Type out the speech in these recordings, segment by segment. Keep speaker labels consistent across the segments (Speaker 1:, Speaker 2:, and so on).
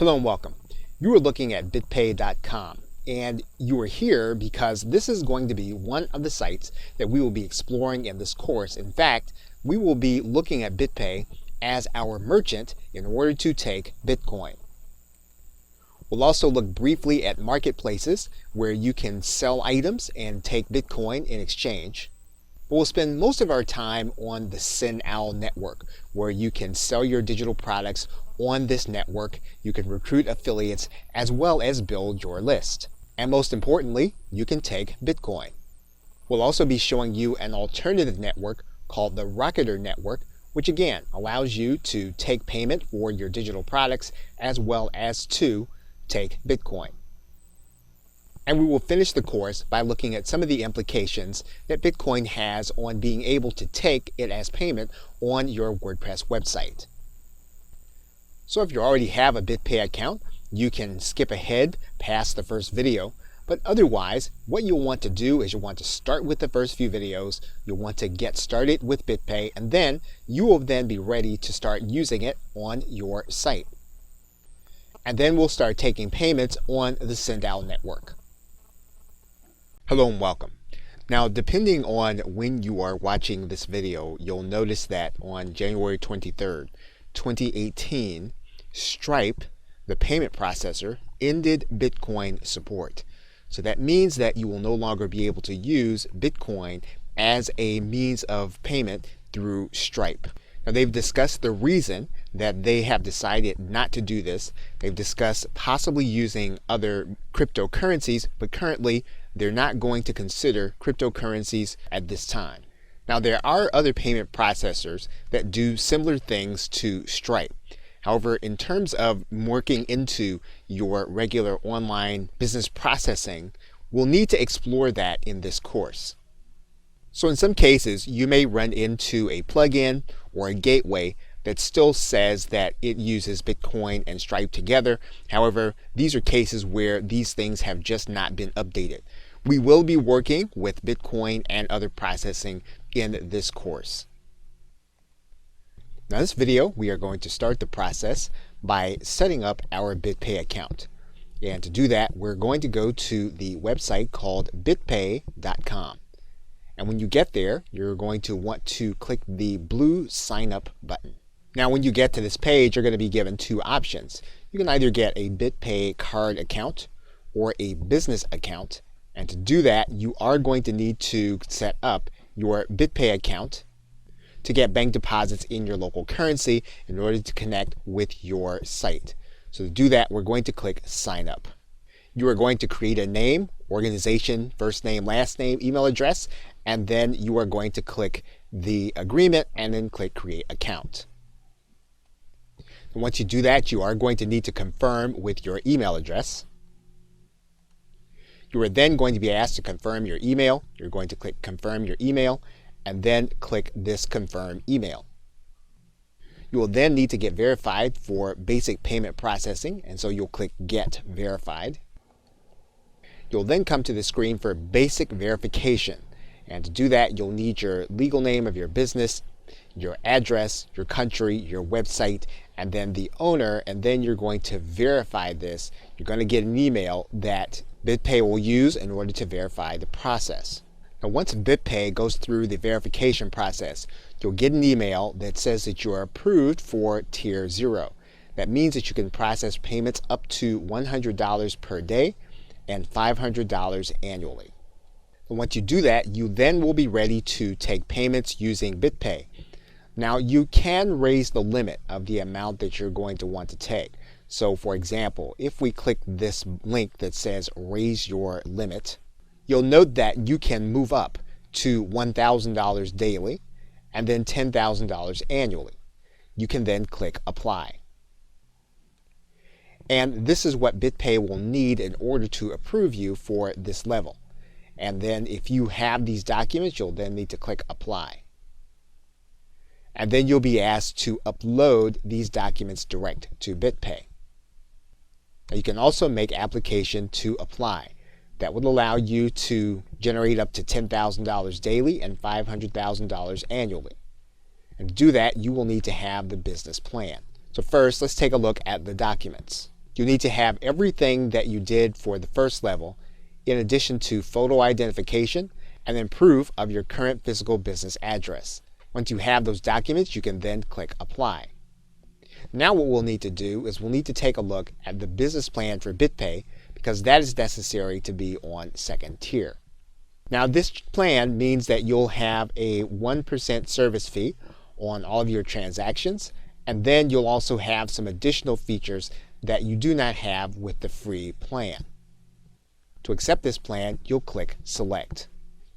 Speaker 1: Hello and welcome. You are looking at bitpay.com, and you are here because this is going to be one of the sites that we will be exploring in this course. In fact, we will be looking at BitPay as our merchant in order to take Bitcoin. We'll also look briefly at marketplaces where you can sell items and take Bitcoin in exchange. But we'll spend most of our time on the SendOwl network, where you can sell your digital products on this network. You can recruit affiliates as well as build your list. And most importantly, you can take Bitcoin. We'll also be showing you an alternative network called the Rocketer network, which again allows you to take payment for your digital products as well as to take Bitcoin. And we will finish the course by looking at some of the implications that Bitcoin has on being able to take it as payment on your WordPress website. So if you already have a BitPay account, you can skip ahead past the first video. But otherwise, what you'll want to do is you'll want to start with the first few videos. You'll want to get started with BitPay, and then you will then be ready to start using it on your site. And then we'll start taking payments on the SendOwl network. Hello and welcome. Now, depending on when you are watching this video, you'll notice that on January 23rd, 2018, Stripe, the payment processor, ended Bitcoin support. So that means that you will no longer be able to use Bitcoin as a means of payment through Stripe. Now, they've discussed the reason that they have decided not to do this. They've discussed possibly using other cryptocurrencies, but currently they're not going to consider cryptocurrencies at this time. Now, there are other payment processors that do similar things to Stripe. However, in terms of working into your regular online business processing, we'll need to explore that in this course. So in some cases, you may run into a plugin or a gateway that still says that it uses Bitcoin and Stripe together. However, these are cases where these things have just not been updated. We will be working with Bitcoin and other processing in this course. Now, in this video, we are going to start the process by setting up our BitPay account. And to do that, we're going to go to the website called bitpay.com. And when you get there, you're going to want to click the blue sign up button. Now, when you get to this page, you're going to be given two options. You can either get a BitPay card account or a business account. And to do that, you are going to need to set up your BitPay account to get bank deposits in your local currency in order to connect with your site. So to do that, we're going to click sign up. You are going to create a name, organization, first name, last name, email address, and then you are going to click the agreement and then click create account. And once you do that, you are going to need to confirm with your email address. You are then going to be asked to confirm your email. You're going to click confirm your email and then click this confirm email. You will then need to get verified for basic payment processing, and so you'll click get verified. You'll then come to the screen for basic verification, and to do that you'll need your legal name of your business, your address, your country, your website, and then the owner, and then you're going to verify this. You're going to get an email that BitPay will use in order to verify the process. Now, once BitPay goes through the verification process, you'll get an email that says that you are approved for Tier 0. That means that you can process payments up to $100 per day and $500 annually. And once you do that, you then will be ready to take payments using BitPay. Now, you can raise the limit of the amount that you're going to want to take. So for example, if we click this link that says raise your limit, you'll note that you can move up to $1,000 daily and then $10,000 annually. You can then click apply. And this is what BitPay will need in order to approve you for this level. And then if you have these documents, you'll then need to click apply. And then you'll be asked to upload these documents direct to BitPay. Now, you can also make application to apply. That would allow you to generate up to $10,000 daily and $500,000 annually. And to do that, you will need to have the business plan. So first, let's take a look at the documents. You need to have everything that you did for the first level, in addition to photo identification and then proof of your current physical business address. Once you have those documents, you can then click Apply. Now what we'll need to do is we'll need to take a look at the business plan for BitPay, because that is necessary to be on second tier. Now this plan means that you'll have a 1% service fee on all of your transactions, and then you'll also have some additional features that you do not have with the free plan. To accept this plan, you'll click Select.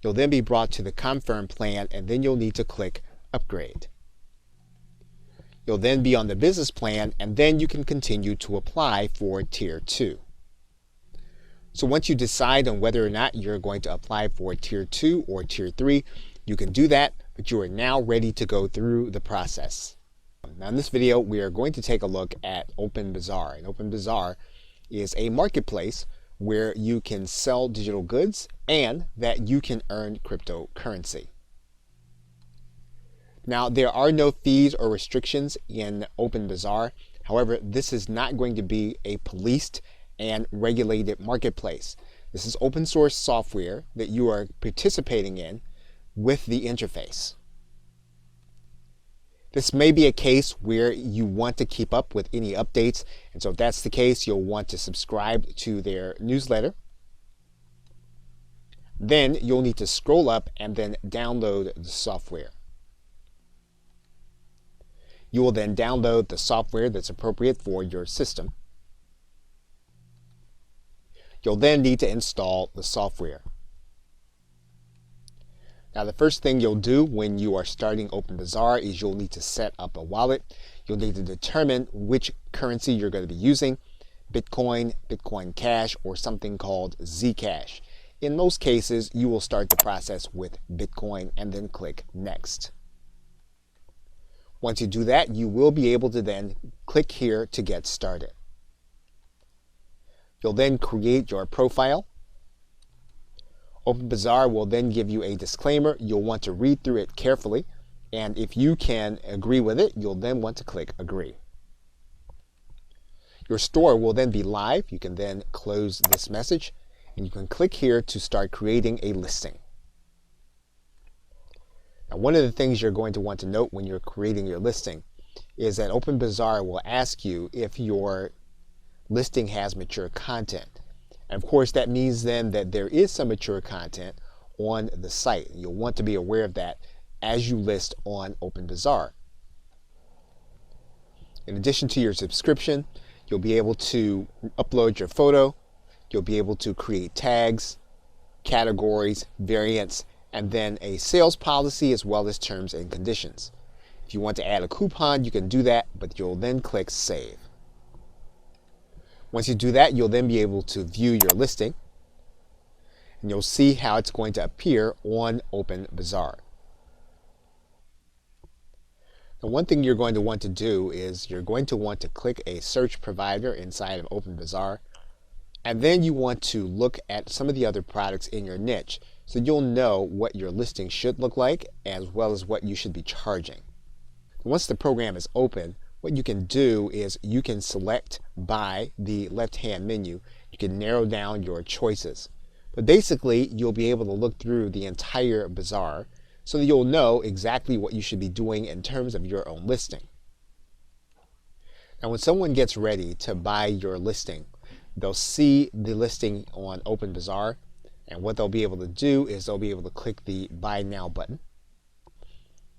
Speaker 1: You'll then be brought to the Confirm plan, and then you'll need to click Upgrade. You'll then be on the business plan, and then you can continue to apply for Tier 2. So once you decide on whether or not you're going to apply for Tier 2 or Tier 3, you can do that, but you are now ready to go through the process. Now in this video, we are going to take a look at OpenBazaar. And OpenBazaar is a marketplace where you can sell digital goods and that you can earn cryptocurrency. Now, there are no fees or restrictions in OpenBazaar. However, this is not going to be a policed and regulated marketplace. This is open source software that you are participating in with the interface. This may be a case where you want to keep up with any updates, and so if that's the case, you'll want to subscribe to their newsletter. Then you'll need to scroll up and then download the software. You will then download the software that's appropriate for your system. You'll then need to install the software. Now the first thing you'll do when you are starting OpenBazaar is you'll need to set up a wallet. You'll need to determine which currency you're going to be using, Bitcoin, Bitcoin Cash, or something called Zcash. In most cases, you will start the process with Bitcoin and then click Next. Once you do that, you will be able to then click here to get started. You'll then create your profile. OpenBazaar will then give you a disclaimer. You'll want to read through it carefully, and if you can agree with it, you'll then want to click Agree. Your store will then be live. You can then close this message, and you can click here to start creating a listing. Now, one of the things you're going to want to note when you're creating your listing is that OpenBazaar will ask you if your listing has mature content. And of course, that means then that there is some mature content on the site. You'll want to be aware of that as you list on OpenBazaar. In addition to your subscription, you'll be able to upload your photo. You'll be able to create tags, categories, variants, and then a sales policy as well as terms and conditions. If you want to add a coupon, you can do that, but you'll then click Save. Once you do that, you'll then be able to view your listing, and you'll see how it's going to appear on OpenBazaar. Now, one thing you're going to want to do is you're going to want to click a search provider inside of OpenBazaar, and then you want to look at some of the other products in your niche so you'll know what your listing should look like as well as what you should be charging. Once the program is open, what you can do is you can select by the left-hand menu. You can narrow down your choices. But basically, you'll be able to look through the entire bazaar so that you'll know exactly what you should be doing in terms of your own listing. Now, when someone gets ready to buy your listing, they'll see the listing on OpenBazaar, and what they'll be able to do is they'll be able to click the Buy Now button.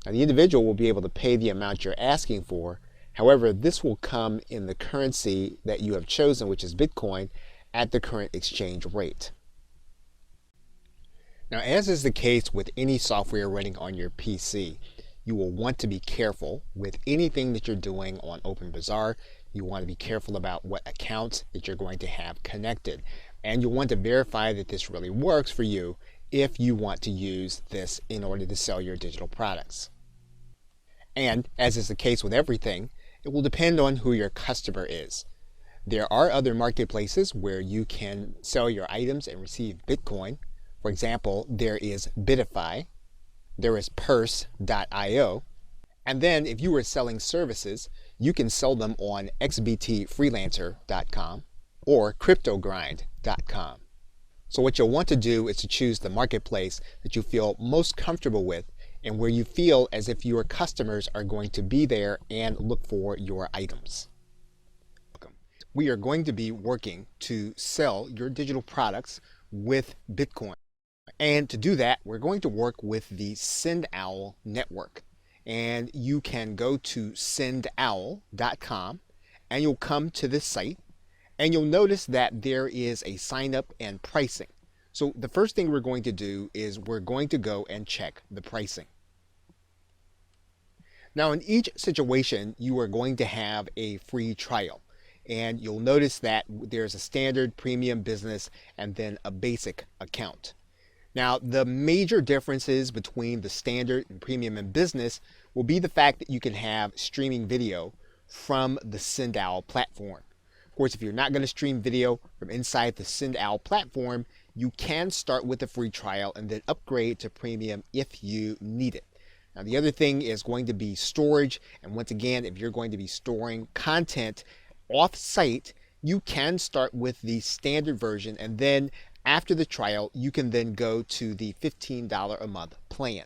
Speaker 1: Now, the individual will be able to pay the amount you're asking for. However, this will come in the currency that you have chosen, which is Bitcoin, at the current exchange rate. Now, as is the case with any software running on your PC, you will want to be careful with anything that you're doing on OpenBazaar. You want to be careful about what accounts that you're going to have connected. And you'll want to verify that this really works for you if you want to use this in order to sell your digital products. And as is the case with everything, it will depend on who your customer is. There are other marketplaces where you can sell your items and receive Bitcoin. For example, there is Bitify, there is Purse.io, And then if you are selling services, you can sell them on xbtfreelancer.com or cryptogrind.com. So what you'll want to do is to choose the marketplace that you feel most comfortable with and where you feel as if your customers are going to be there and look for your items. We are going to be working to sell your digital products with Bitcoin. And to do that, we're going to work with the SendOwl network. And you can go to sendowl.com and you'll come to this site and you'll notice that there is a sign up and pricing. So the first thing we're going to do is we're going to go and check the pricing. Now in each situation, you are going to have a free trial. And you'll notice that there's a standard, premium, business, and then a basic account. Now, the major differences between the standard and premium and business will be the fact that you can have streaming video from the SendOwl platform. Of course, if you're not going to stream video from inside the SendOwl platform, you can start with a free trial and then upgrade to premium if you need it. Now, the other thing is going to be storage. And once again, if you're going to be storing content off-site, you can start with the standard version, and then after the trial, you can then go to the $15 a month plan.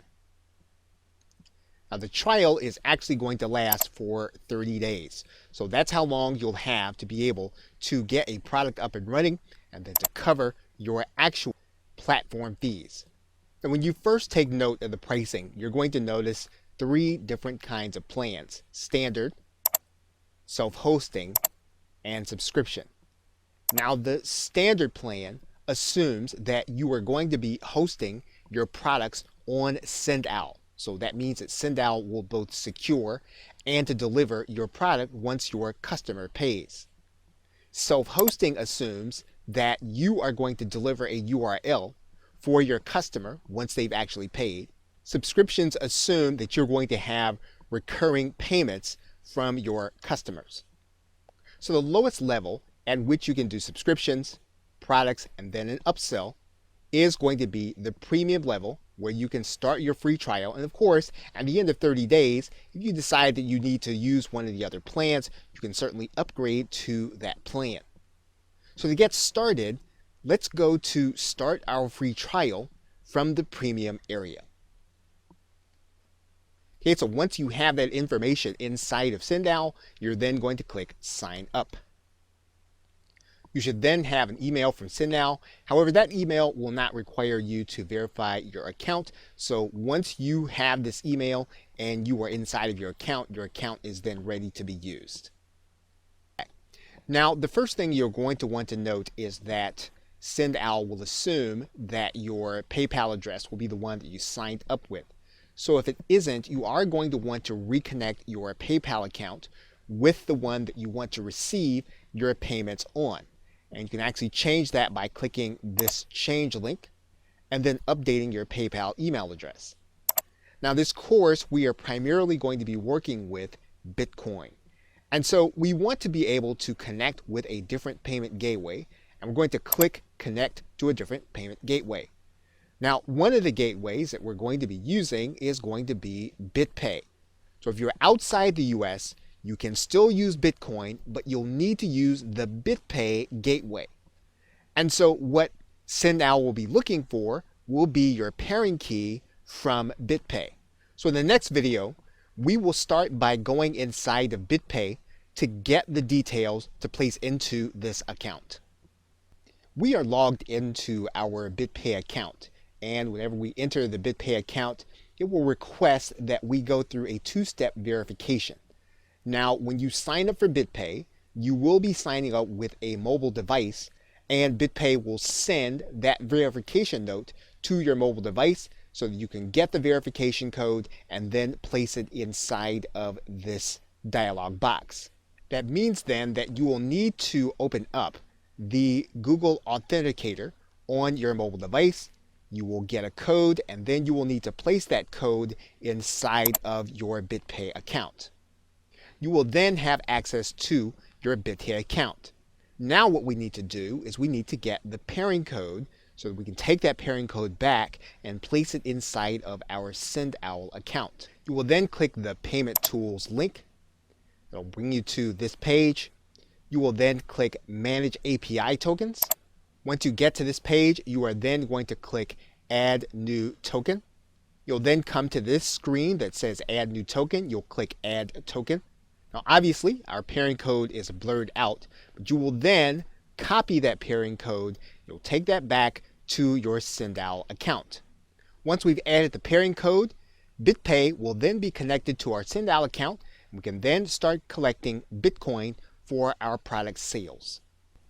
Speaker 1: Now the trial is actually going to last for 30 days. So that's how long you'll have to be able to get a product up and running and then to cover your actual platform fees. And when you first take note of the pricing, you're going to notice 3 different kinds of plans: standard, self-hosting, and subscription. Now the standard plan assumes that you are going to be hosting your products on SendOwl. So that means that SendOwl will both secure and to deliver your product once your customer pays. Self-hosting assumes that you are going to deliver a URL for your customer once they've actually paid. Subscriptions assume that you're going to have recurring payments from your customers. So the lowest level at which you can do subscriptions, products, and then an upsell is going to be the premium level, where you can start your free trial. And of course, at the end of 30 days, if you decide that you need to use one of the other plans, you can certainly upgrade to that plan. So to get started, let's go to start our free trial from the premium area. Okay, so once you have that information inside of SendOwl, you're then going to click sign up. You should then have an email from SendOwl. However, that email will not require you to verify your account. So once you have this email and you are inside of your account is then ready to be used. Now, the first thing you're going to want to note is that SendOwl will assume that your PayPal address will be the one that you signed up with. So if it isn't, you are going to want to reconnect your PayPal account with the one that you want to receive your payments on. And you can actually change that by clicking this change link and then updating your PayPal email address. Now this course, we are primarily going to be working with Bitcoin. And so we want to be able to connect with a different payment gateway, and we're going to click connect to a different payment gateway. Now, one of the gateways that we're going to be using is going to be BitPay. So if you're outside the US, you can still use Bitcoin, but you'll need to use the BitPay gateway. And so what SendOwl will be looking for will be your pairing key from BitPay. So in the next video, we will start by going inside of BitPay to get the details to place into this account. We are logged into our BitPay account, and whenever we enter the BitPay account, it will request that we go through a 2-step verification. Now, when you sign up for BitPay, you will be signing up with a mobile device, and BitPay will send that verification note to your mobile device so that you can get the verification code and then place it inside of this dialog box. That means then that you will need to open up the Google Authenticator on your mobile device. You will get a code, and then you will need to place that code inside of your BitPay account. You will then have access to your BitPay account. Now what we need to do is we need to get the pairing code so that we can take that pairing code back and place it inside of our SendOwl account. You will then click the Payment Tools link. It'll bring you to this page. You will then click Manage API Tokens. Once you get to this page, you are then going to click Add New Token. You'll then come to this screen that says Add New Token. You'll click Add Token. Now obviously our pairing code is blurred out, but you will then copy that pairing code. You'll take that back to your SendOwl account. Once we've added the pairing code, BitPay will then be connected to our SendOwl account, and we can then start collecting Bitcoin for our product sales.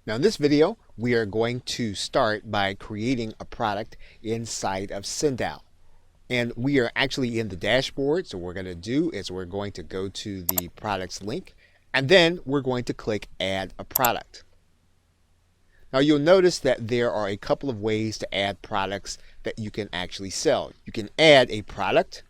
Speaker 1: Now in this video, we are going to start by creating a product inside of SendOwl. And we are actually in the dashboard, so what we're going to do is we're going to go to the products link, and then we're going to click Add a Product. Now you'll notice that there are a couple of ways to add products that you can actually sell. You can add a product,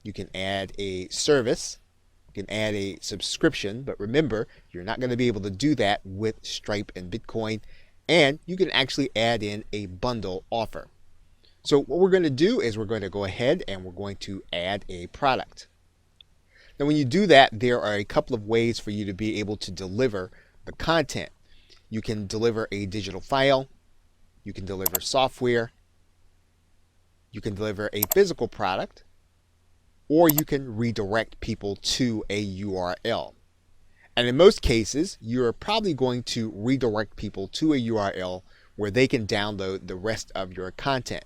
Speaker 1: you can add a service, you can add a subscription, but remember, you're not going to be able to do that with Stripe and Bitcoin, and you can actually add in a bundle offer. So what we're going to do is we're going to go ahead and we're going to add a product. Now when you do that, there are a couple of ways for you to be able to deliver the content. You can deliver a digital file, you can deliver software, you can deliver a physical product, or you can redirect people to a URL. And in most cases, you're probably going to redirect people to a URL where they can download the rest of your content.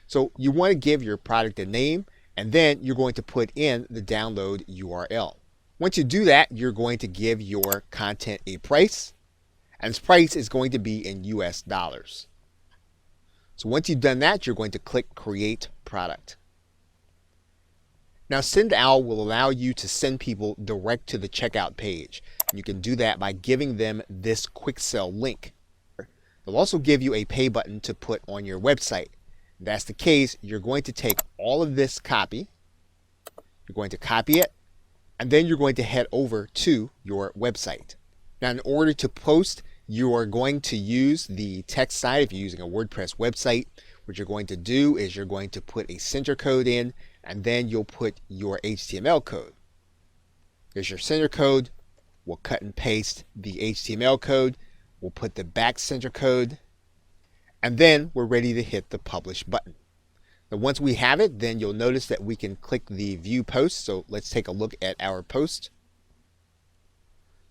Speaker 1: So you want to give your product a name, and then you're going to put in the download URL. Once you do that, you're going to give your content a price, and this price is going to be in US dollars. So once you've done that, you're going to click Create Product. Now SendOwl will allow you to send people direct to the checkout page. You can do that by giving them this quick sell link. They'll also give you a pay button to put on your website. If that's the case, you're going to take all of this copy, you're going to copy it, and then you're going to head over to your website. Now in order to post, you are going to use the text side. If you're using a WordPress website, what you're going to do is you're going to put a center code in, and then you'll put your HTML code. There's your center code. We'll cut and paste the HTML code. We'll put the back center code, and then we're ready to hit the publish button. Now once we have it, then you'll notice that we can click the view post. So let's take a look at our post.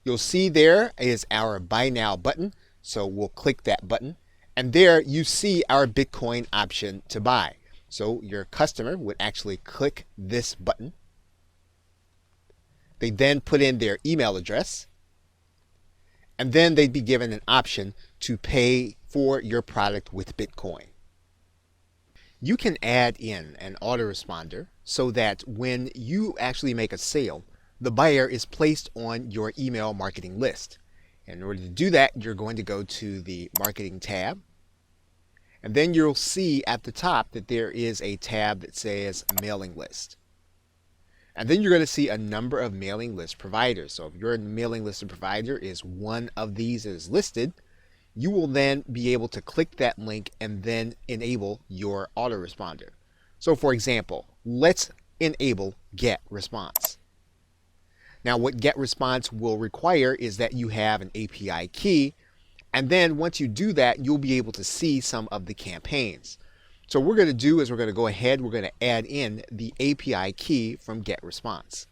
Speaker 1: You'll see there is our buy now button. So we'll click that button, and there you see our Bitcoin option to buy. So your customer would actually click this button. They then put in their email address, and then they'd be given an option to pay for your product with Bitcoin. You can add in an autoresponder so that when you actually make a sale, the buyer is placed on your email marketing list. In order to do that, you're going to go to the Marketing tab, and then you'll see at the top that there is a tab that says Mailing List. And then you're going to see a number of mailing list providers. So if your mailing list provider is one of these that is listed, you will then be able to click that link and then enable your autoresponder. So for example, let's enable Get Response. Now what Get Response will require is that you have an API key, and then once you do that, you'll be able to see some of the campaigns. So what we're going to do is we're going to go ahead, we're going to add in the API key from Get Response.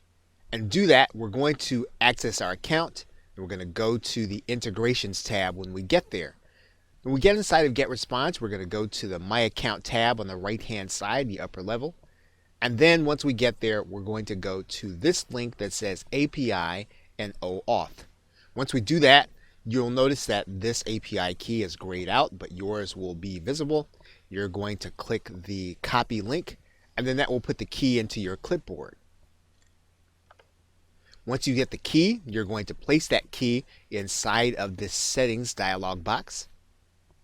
Speaker 1: And to do that, we're going to access our account, and we're going to go to the Integrations tab when we get there. When we get inside of Get Response, we're going to go to the My Account tab on the right-hand side, the upper level. And then once we get there, we're going to go to this link that says API and OAuth. Once we do that, you'll notice that this API key is grayed out, but yours will be visible. You're going to click the copy link, and then that will put the key into your clipboard. Once you get the key, you're going to place that key inside of this settings dialog box.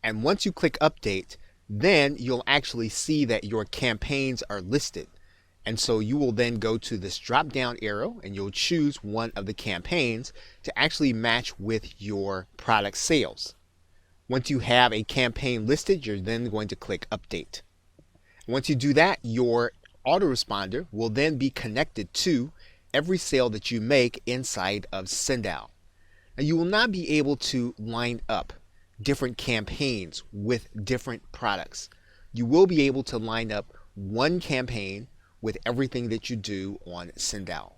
Speaker 1: And once you click update, then you'll actually see that your campaigns are listed. And so you will then go to this drop down arrow and you'll choose one of the campaigns to actually match with your product sales. Once you have a campaign listed, you're then going to click Update. Once you do that, your autoresponder will then be connected to every sale that you make inside of Sendout. Now, you will not be able to line up different campaigns with different products. You will be able to line up one campaign with everything that you do on Sendout.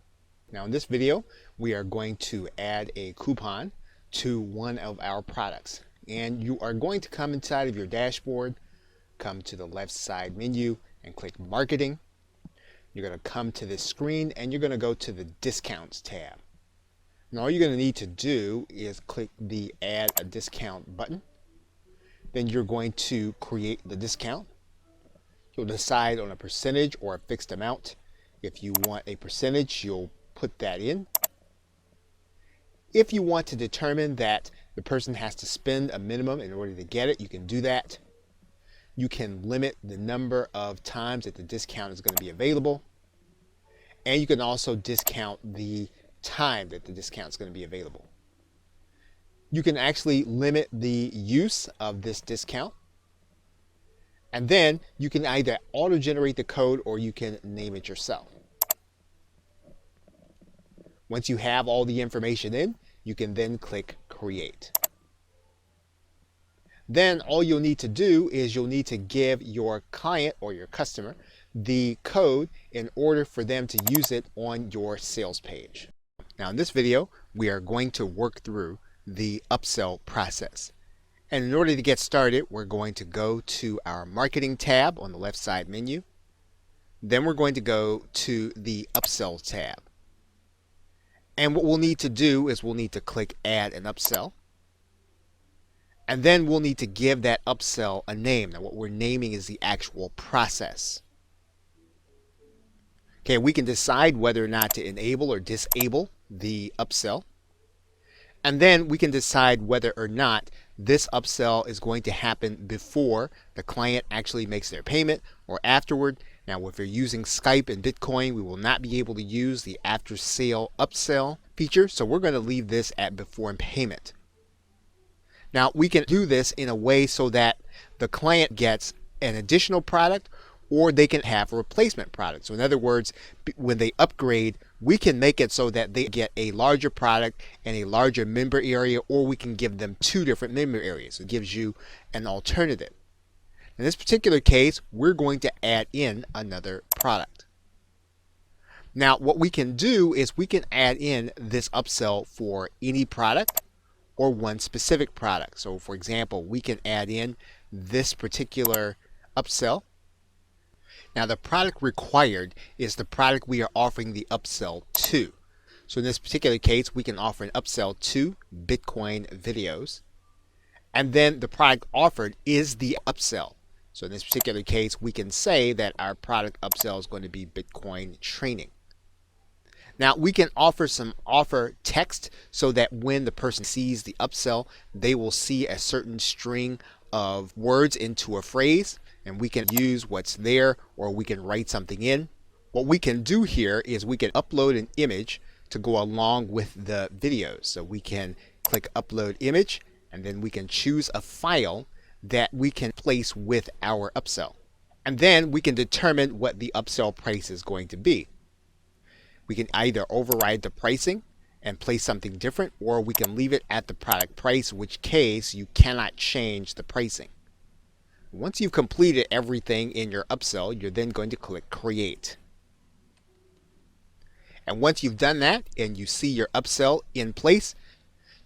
Speaker 1: Now, in this video, we are going to add a coupon to one of our products. And you are going to come inside of your dashboard, come to the left side menu and click Marketing. You're going to come to this screen and you're going to go to the Discounts tab. Now all you're going to need to do is click the Add a Discount button. Then you're going to create the discount. You'll decide on a percentage or a fixed amount. If you want a percentage, you'll put that in. If you want to determine that the person has to spend a minimum in order to get it, you can do that. You can limit the number of times that the discount is going to be available. And you can also discount the time that the discount is going to be available. You can actually limit the use of this discount. And then you can either auto-generate the code or you can name it yourself. Once you have all the information in, you can then click Create. Then all you'll need to do is you'll need to give your client or your customer the code in order for them to use it on your sales page. Now in this video, we are going to work through the upsell process. And in order to get started, we're going to go to our Marketing tab on the left side menu. Then we're going to go to the Upsell tab. And what we'll need to do is we'll need to click Add an Upsell. And then we'll need to give that upsell a name. Now what we're naming is the actual process. Okay, we can decide whether or not to enable or disable the upsell. And then we can decide whether or not this upsell is going to happen before the client actually makes their payment or afterward. Now, if you're using Skype and Bitcoin, we will not be able to use the after sale upsell feature. So we're going to leave this at before payment. Now, we can do this in a way so that the client gets an additional product or they can have a replacement product. So in other words, when they upgrade, we can make it so that they get a larger product and a larger member area, or we can give them two different member areas. It gives you an alternative. In this particular case, we're going to add in another product. Now, what we can do is we can add in this upsell for any product or one specific product. So for example, we can add in this particular upsell. Now the product required is the product we are offering the upsell to. So in this particular case, we can offer an upsell to Bitcoin videos. And then the product offered is the upsell. So in this particular case, we can say that our product upsell is going to be Bitcoin training. Now we can offer some offer text so that when the person sees the upsell, they will see a certain string of words into a phrase, and we can use what's there or we can write something in. What we can do here is we can upload an image to go along with the videos. So we can click Upload Image and then we can choose a file that we can place with our upsell. And then we can determine what the upsell price is going to be. We can either override the pricing and place something different, or we can leave it at the product price, in which case you cannot change the pricing. Once you've completed everything in your upsell, you're then going to click Create. And once you've done that and you see your upsell in place,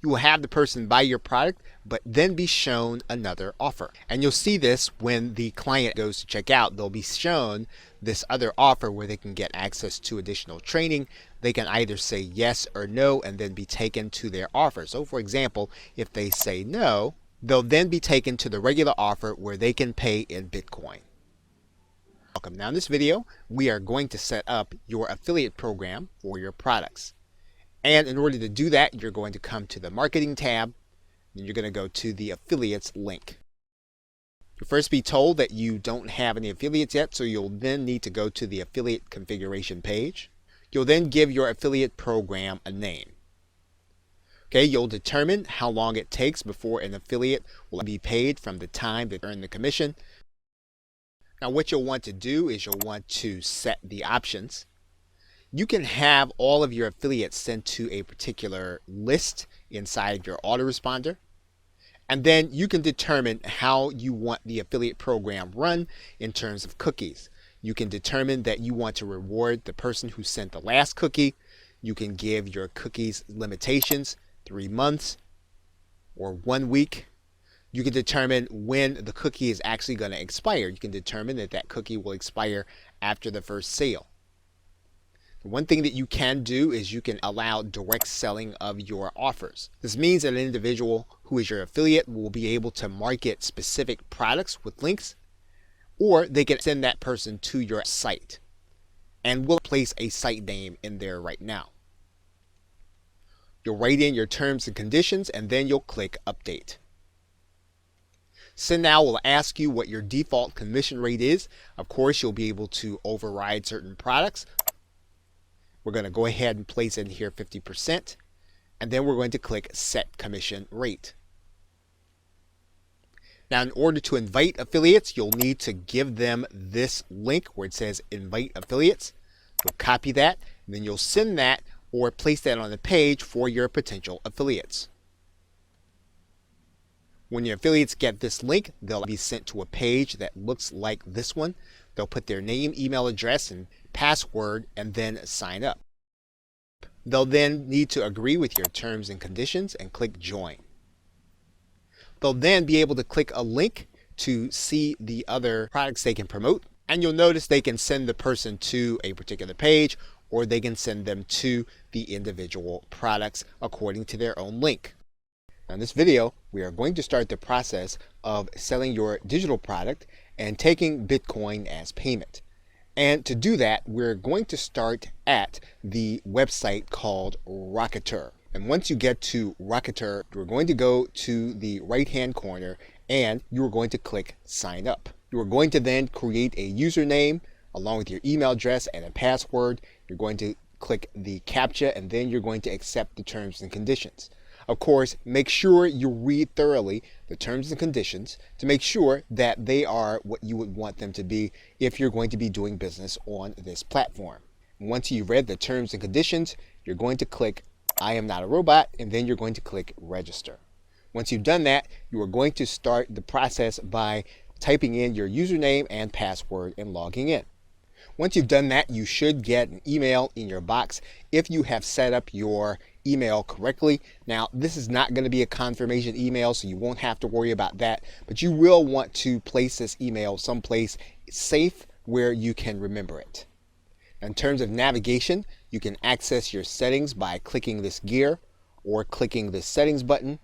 Speaker 1: you will have the person buy your product, but then be shown another offer. And you'll see this when the client goes to check out. They'll be shown this other offer where they can get access to additional training. They can either say yes or no and then be taken to their offer. So for example, if they say no, they'll then be taken to the regular offer where they can pay in Bitcoin. Welcome. Now in this video, we are going to set up your affiliate program for your products. And in order to do that, you're going to come to the Marketing tab, and you're going to go to the Affiliates link. You'll first be told that you don't have any affiliates yet, so you'll then need to go to the affiliate configuration page. You'll then give your affiliate program a name. Okay, you'll determine how long it takes before an affiliate will be paid from the time they earn the commission. Now what you'll want to do is you'll want to set the options. You can have all of your affiliates sent to a particular list inside your autoresponder. And then you can determine how you want the affiliate program run in terms of cookies. You can determine that you want to reward the person who sent the last cookie. You can give your cookies limitations, 3 months or 1 week. You can determine when the cookie is actually going to expire. You can determine that that cookie will expire after the first sale. One thing that you can do is you can allow direct selling of your offers. This means that an individual who is your affiliate will be able to market specific products with links, or they can send that person to your site, and we'll place a site name in there right now. You'll write in your terms and conditions, and then you'll click Update. Send Now will ask you what your default commission rate is. Of course, you'll be able to override certain products. We're going to go ahead and place in here 50%, and then we're going to click Set Commission Rate. Now, in order to invite affiliates, you'll need to give them this link where it says Invite Affiliates. You'll copy that, and then you'll send that or place that on the page for your potential affiliates. When your affiliates get this link, they'll be sent to a page that looks like this one. They'll put their name, email address, and password, and then sign up. They'll then need to agree with your terms and conditions and click Join. They'll then be able to click a link to see the other products they can promote, and you'll notice they can send the person to a particular page, or they can send them to the individual products according to their own link. Now, in this video, we are going to start the process of selling your digital product and taking Bitcoin as payment. And to do that, we're going to start at the website called Rocketer. And once you get to Rocketer, we're going to go to the right-hand corner and you're going to click Sign Up. You're going to then create a username along with your email address and a password. You're going to click the CAPTCHA, and then you're going to accept the terms and conditions. Of course, make sure you read thoroughly the terms and conditions to make sure that they are what you would want them to be if you're going to be doing business on this platform. Once you've read the terms and conditions, you're going to click I am not a robot, and then you're going to click Register. Once you've done that, you are going to start the process by typing in your username and password and logging in. Once you've done that, you should get an email in your box if you have set up your email correctly. Now, this is not going to be a confirmation email, so you won't have to worry about that, but you will want to place this email someplace safe where you can remember it. In terms of navigation, you can access your settings by clicking this gear or clicking the settings button.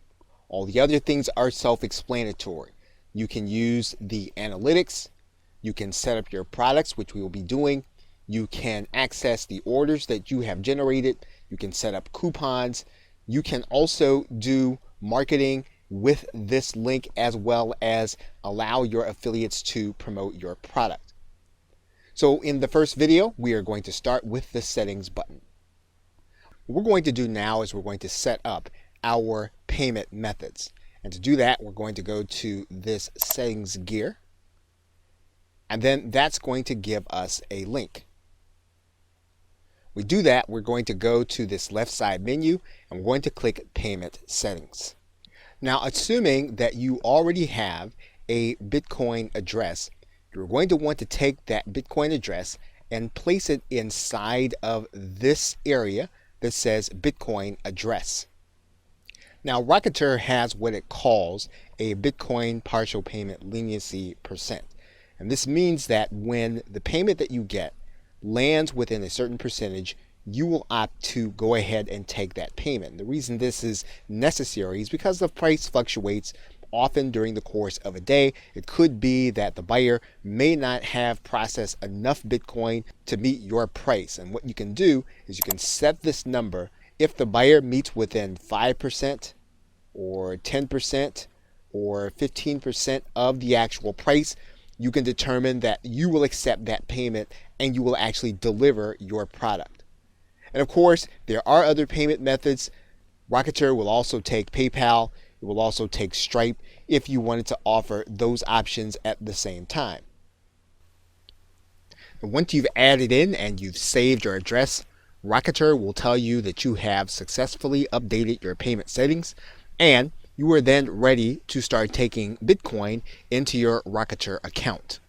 Speaker 1: All the other things are self-explanatory. You can use the analytics. You can set up your products, which we will be doing. You can access the orders that you have generated. You can set up coupons. You can also do marketing with this link, as well as allow your affiliates to promote your product. So in the first video, we are going to start with the settings button. What we're going to do now is we're going to set up our payment methods. And to do that, we're going to go to this settings gear. And then that's going to give us a link. We do that, we're going to go to this left side menu and we're going to click Payment Settings. Now, assuming that you already have a Bitcoin address, you're going to want to take that Bitcoin address and place it inside of this area that says Bitcoin address. Now, Rocketer has what it calls a Bitcoin partial payment leniency percent. And this means that when the payment that you get lands within a certain percentage, you will opt to go ahead and take that payment. The reason this is necessary is because the price fluctuates often during the course of a day. It could be that the buyer may not have processed enough Bitcoin to meet your price. And what you can do is you can set this number. If the buyer meets within 5% or 10% or 15% of the actual price, you can determine that you will accept that payment and you will actually deliver your product. And of course, there are other payment methods. Rocketeer will also take PayPal. It will also take Stripe if you wanted to offer those options at the same time. And once you've added in and you've saved your address, Rocketeer will tell you that you have successfully updated your payment settings and you are then ready to start taking Bitcoin into your Rocketeer account.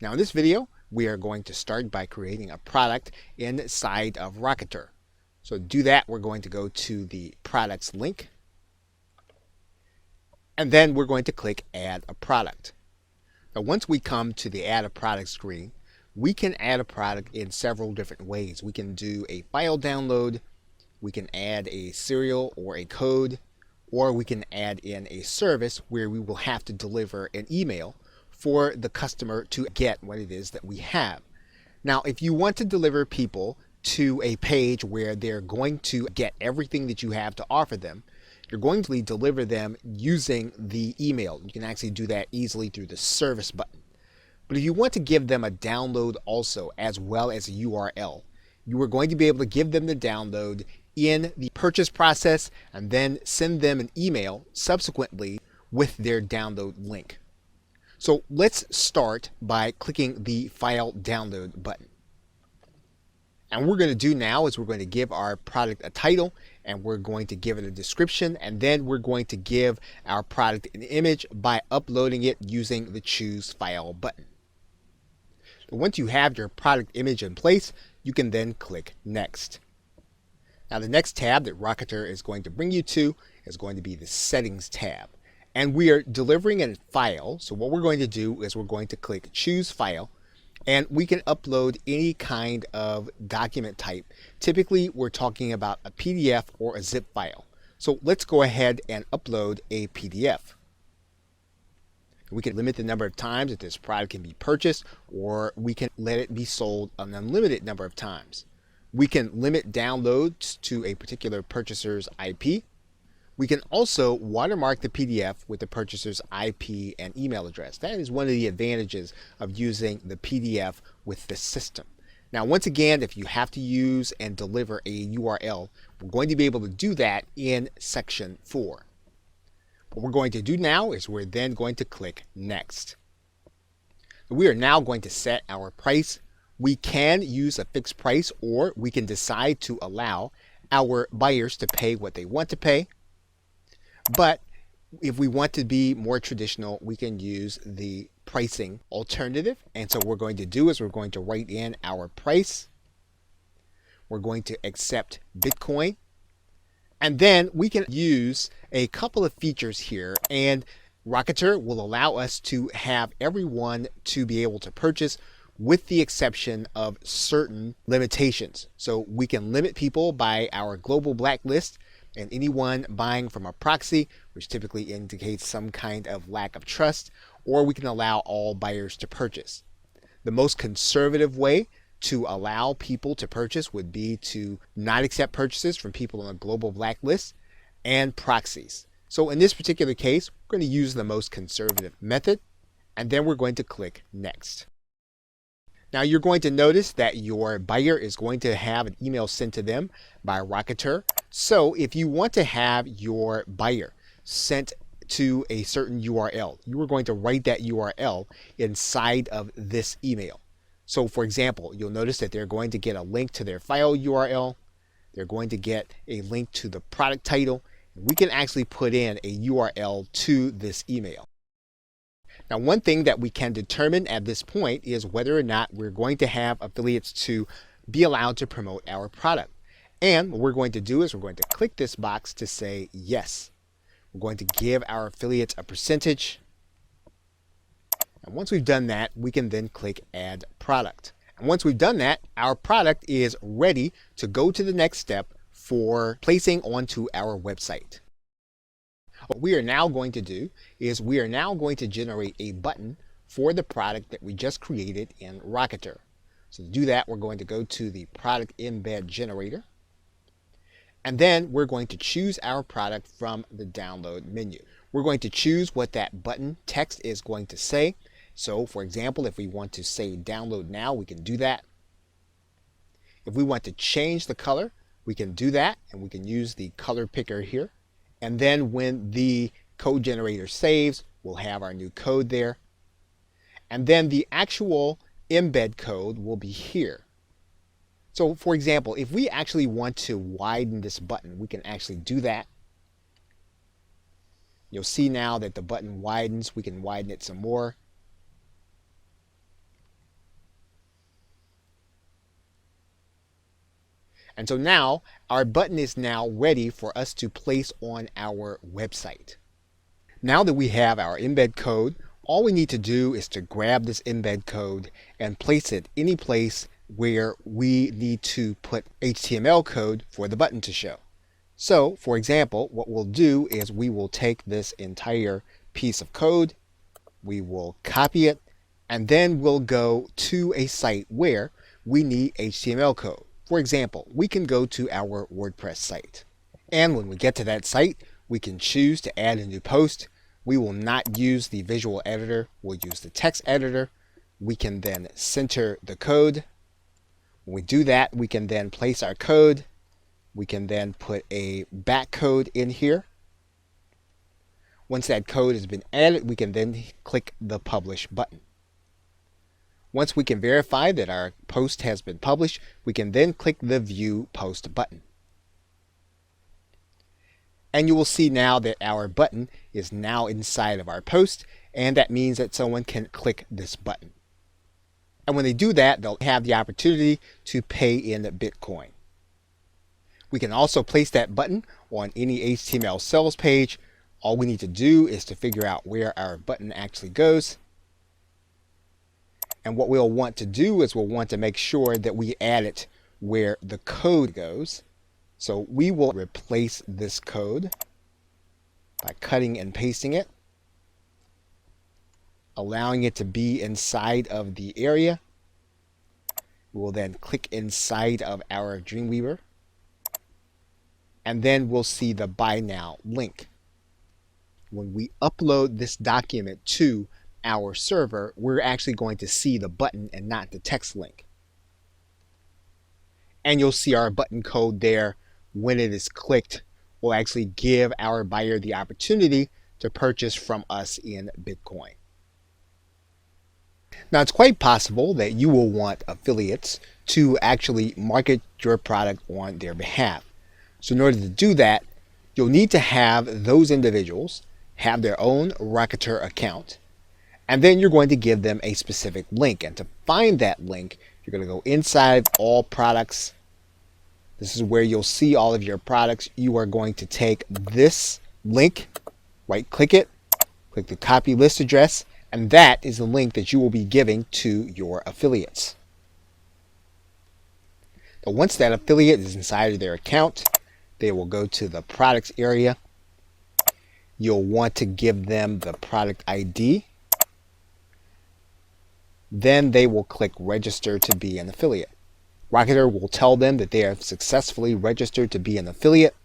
Speaker 1: Now in this video, we are going to start by creating a product inside of Rocketeer. So to do that, we're going to go to the products link, and then we're going to click add a product. Now once we come to the add a product screen, we can add a product in several different ways. We can do a file download, we can add a serial or a code, or we can add in a service where we will have to deliver an email for the customer to get what it is that we have. Now, if you want to deliver people to a page where they're going to get everything that you have to offer them, you're going to deliver them using the email. You can actually do that easily through the service button. But if you want to give them a download also, as well as a URL, you are going to be able to give them the download in the purchase process and then send them an email subsequently with their download link. So let's start by clicking the file download button. And what we're going to do now is we're going to give our product a title, and we're going to give it a description, and then we're going to give our product an image by uploading it using the choose file button. Once you have your product image in place, you can then click next. Now the next tab that Rocketeer is going to bring you to is going to be the settings tab. And we are delivering a file, so what we're going to do is we're going to click choose file, and we can upload any kind of document type. Typically we're talking about a PDF or a zip file. So let's go ahead and upload a PDF. We can limit the number of times that this product can be purchased, or we can let it be sold an unlimited number of times. We can limit downloads to a particular purchaser's IP. We can also watermark the PDF with the purchaser's IP and email address. That is one of the advantages of using the PDF with the system. Now, once again, if you have to use and deliver a URL, we're going to be able to do that in section 4. What we're going to do now is we're then going to click next. We are now going to set our price. We can use a fixed price, or we can decide to allow our buyers to pay what they want to pay. But if we want to be more traditional, we can use the pricing alternative. And so what we're going to do is we're going to write in our price. We're going to accept Bitcoin. And then we can use a couple of features here, and Rocketeer will allow us to have everyone to be able to purchase with the exception of certain limitations. So we can limit people by our global blacklist, and anyone buying from a proxy, which typically indicates some kind of lack of trust, or we can allow all buyers to purchase. The most conservative way to allow people to purchase would be to not accept purchases from people on a global blacklist and proxies. So in this particular case, we're going to use the most conservative method, and then we're going to click next. Now you're going to notice that your buyer is going to have an email sent to them by Rocketeer. So if you want to have your buyer sent to a certain URL, you are going to write that URL inside of this email. So for example, you'll notice that they're going to get a link to their file URL. They're going to get a link to the product title. We can actually put in a URL to this email. Now, one thing that we can determine at this point is whether or not we're going to have affiliates to be allowed to promote our product. And what we're going to do is we're going to click this box to say yes. We're going to give our affiliates a percentage. And once we've done that, we can then click add product. And once we've done that, our product is ready to go to the next step for placing onto our website. What we are now going to do is we are now going to generate a button for the product that we just created in Rocketeer. So to do that, we're going to go to the product embed generator. And then we're going to choose our product from the download menu. We're going to choose what that button text is going to say. So for example, if we want to say download now, we can do that. If we want to change the color, We can do that, and we can use the color picker here. And then when the code generator saves, we'll have our new code there. And then the actual embed code will be here. So for example, if we actually want to widen this button, we can actually do that. You'll see now that the button widens. We can widen it some more. And so now our button is now ready for us to place on our website. Now that we have our embed code, all we need to do is to grab this embed code and place it any place where we need to put HTML code for the button to show. So, for example, what we'll do is we will take this entire piece of code, we will copy it, and then we'll go to a site where we need HTML code. For example, we can go to our WordPress site. And when we get to that site, we can choose to add a new post. We will not use the visual editor, we'll use the text editor. We can then center the code. When we do that, we can then place our code. We can then put a back code in here. Once that code has been added, we can then click the publish button. Once we can verify that our post has been published, we can then click the view post button. And you will see now that our button is now inside of our post, and that means that someone can click this button. And when they do that, they'll have the opportunity to pay in Bitcoin. We can also place that button on any HTML sales page. All we need to do is to figure out where our button actually goes. And what we'll want to do is we'll want to make sure that we add it where the code goes. So we will replace this code by cutting and pasting it, allowing it to be inside of the area. We will then click inside of our Dreamweaver, and then we'll see the Buy Now link. When we upload this document to our server, we're actually going to see the button and not the text link. And you'll see our button code there. When it is clicked, will actually give our buyer the opportunity to purchase from us in Bitcoin. Now, it's quite possible that you will want affiliates to actually market your product on their behalf. So in order to do that, you'll need to have those individuals have their own Rocketer account, and then you're going to give them a specific link. And to find that link, you're going to go inside all products. This is where you'll see all of your products. You are going to take this link, right click it, click the copy list address, and that is the link that you will be giving to your affiliates. So once that affiliate is inside of their account, they will go to the products area. You'll want to give them the product ID. Then they will click register to be an affiliate. Rocketer will tell them that they have successfully registered to be an affiliate.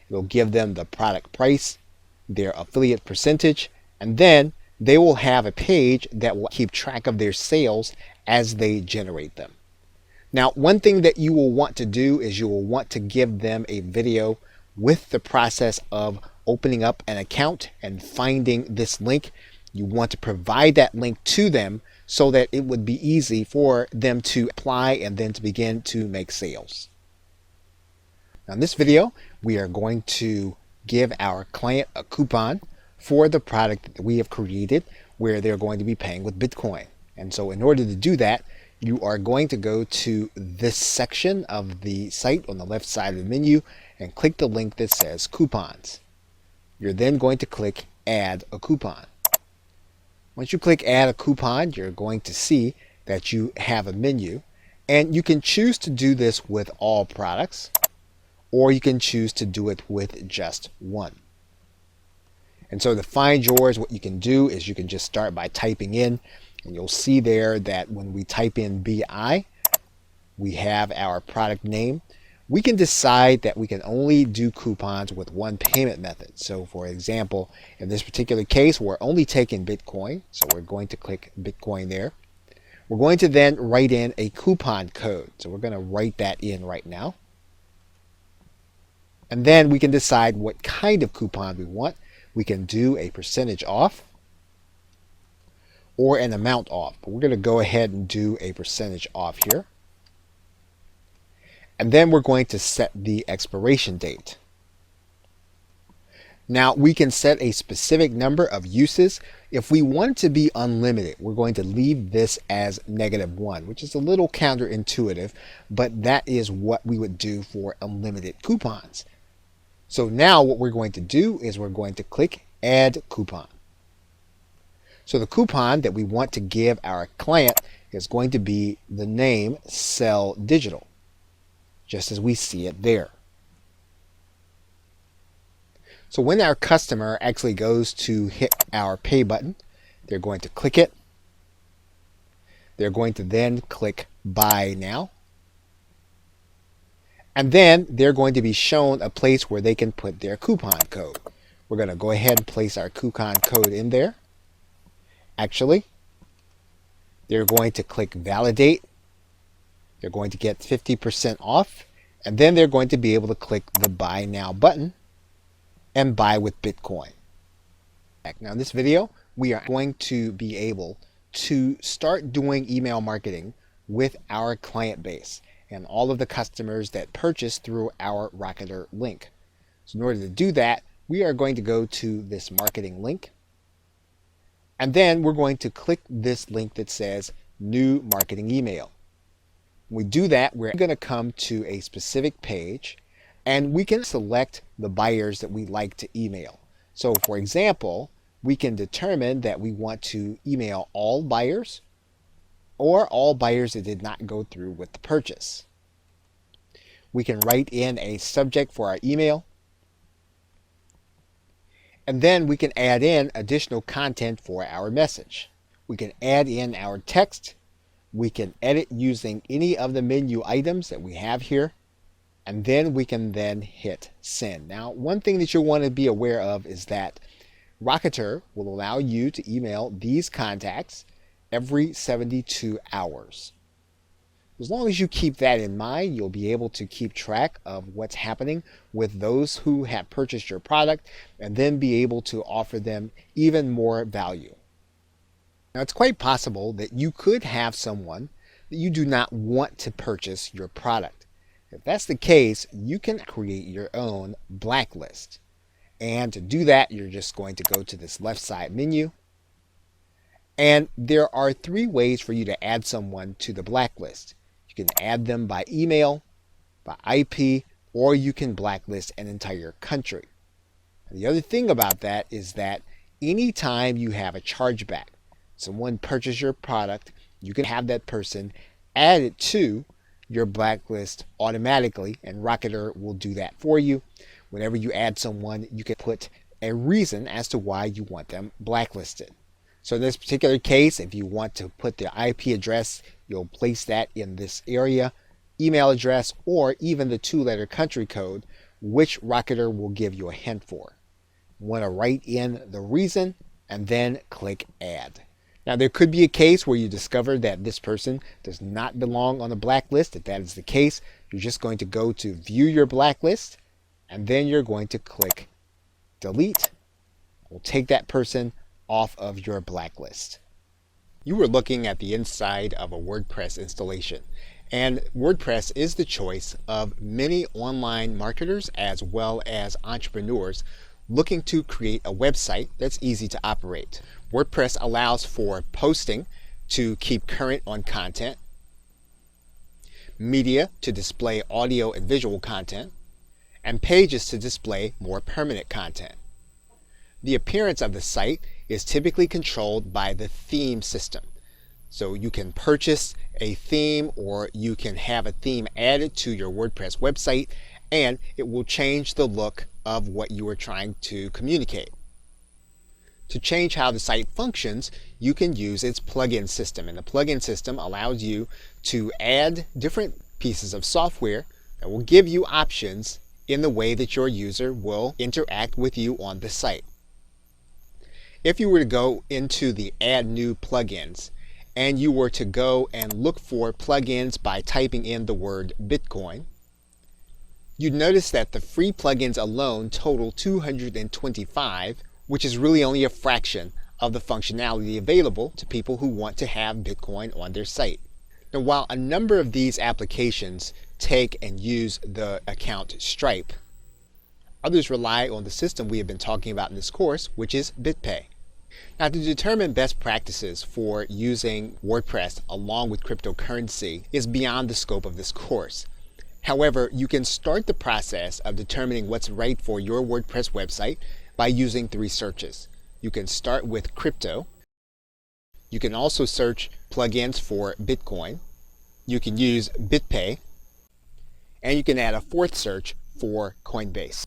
Speaker 1: It will give them the product price, their affiliate percentage, and then they will have a page that will keep track of their sales as they generate them. Now, one thing that you will want to do is you will want to give them a video with the process of opening up an account and finding this link. You want to provide that link to them so that it would be easy for them to apply and then to begin to make sales. Now in this video, we are going to give our client a coupon for the product that we have created where they're going to be paying with Bitcoin. And so in order to do that, you are going to go to this section of the site on the left side of the menu and click the link that says coupons. You're then going to click add a coupon. Once you click add a coupon, you're going to see that you have a menu, and you can choose to do this with all products, or you can choose to do it with just one. And so to find yours, what you can do is you can just start by typing in, and you'll see there that when we type in BI, we have our product name. We can decide that we can only do coupons with one payment method. So for example, in this particular case, we're only taking Bitcoin. So we're going to click Bitcoin there. We're going to then write in a coupon code. So we're going to write that in right now. And then we can decide what kind of coupon we want. We can do a percentage off or an amount off. But we're going to go ahead and do a percentage off here. And then we're going to set the expiration date. Now we can set a specific number of uses. If we want it to be unlimited, we're going to leave this as -1, which is a little counterintuitive, but that is what we would do for unlimited coupons. So now what we're going to do is we're going to click Add Coupon. So the coupon that we want to give our client is going to be the name Sell Digital, just as we see it there. So when our customer actually goes to hit our pay button, they're going to click it. They're going to then click Buy Now. And then they're going to be shown a place where they can put their coupon code. We're going to go ahead and place our coupon code in there. Actually, they're going to click Validate. They're going to get 50% off. And then they're going to be able to click the Buy Now button and buy with Bitcoin. Now in this video, we are going to be able to start doing email marketing with our client base and all of the customers that purchase through our Rocketer link. So in order to do that, we are going to go to this marketing link. And then we're going to click this link that says New Marketing Email. When we do that, we're going to come to a specific page and we can select the buyers that we like to email. So for example, we can determine that we want to email all buyers or all buyers that did not go through with the purchase. We can write in a subject for our email. And then we can add in additional content for our message. We can add in our text. We can edit using any of the menu items that we have here. And then we can then hit send. Now, one thing that you'll want to be aware of is that Rocketer will allow you to email these contacts every 72 hours. As long as you keep that in mind, you'll be able to keep track of what's happening with those who have purchased your product and then be able to offer them even more value. Now, it's quite possible that you could have someone that you do not want to purchase your product. If that's the case, you can create your own blacklist. And to do that, you're just going to go to this left side menu. And there are 3 ways for you to add someone to the blacklist. You can add them by email, by IP, or you can blacklist an entire country. And the other thing about that is that anytime you have a chargeback, someone purchased your product, you can have that person added to your blacklist automatically, and Rocketer will do that for you. Whenever you add someone, you can put a reason as to why you want them blacklisted. So in this particular case, if you want to put the IP address, you'll place that in this area, email address, or even the 2-letter country code, which Rocketer will give you a hint for. You want to write in the reason and then click Add. Now, there could be a case where you discover that this person does not belong on the blacklist. If that is the case, you're just going to go to View Your Blacklist, and then you're going to click Delete. We'll take that person off of your blacklist. You were looking at the inside of a WordPress installation, and WordPress is the choice of many online marketers as well as entrepreneurs looking to create a website that's easy to operate. WordPress allows for posting to keep current on content, media to display audio and visual content, and pages to display more permanent content. The appearance of the site is typically controlled by the theme system. So you can purchase a theme or you can have a theme added to your WordPress website, and it will change the look of what you are trying to communicate. To change how the site functions, you can use its plugin system. And the plugin system allows you to add different pieces of software that will give you options in the way that your user will interact with you on the site. If you were to go into the Add New Plugins and you were to go and look for plugins by typing in the word Bitcoin, You'd notice that the free plugins alone total 225, which is really only a fraction of the functionality available to people who want to have Bitcoin on their site. Now, while a number of these applications take and use the account Stripe, others rely on the system we have been talking about in this course, which is BitPay. Now, to determine best practices for using WordPress along with cryptocurrency is beyond the scope of this course. However, you can start the process of determining what's right for your WordPress website by using 3 searches. You can start with crypto. You can also search plugins for Bitcoin. You can use BitPay. And you can add a 4th search for Coinbase.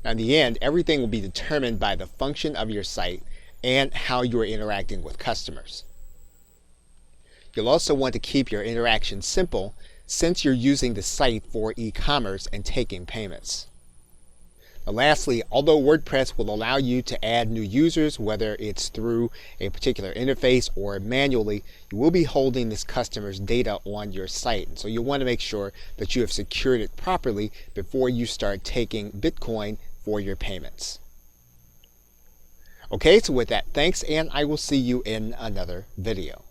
Speaker 1: Now, in the end, everything will be determined by the function of your site and how you are interacting with customers. You'll also want to keep your interaction simple since you're using the site for e-commerce and taking payments. Now, lastly, although WordPress will allow you to add new users, whether it's through a particular interface or manually, you will be holding this customer's data on your site. And so you'll want to make sure that you have secured it properly before you start taking Bitcoin for your payments. Okay, so with that, thanks, and I will see you in another video.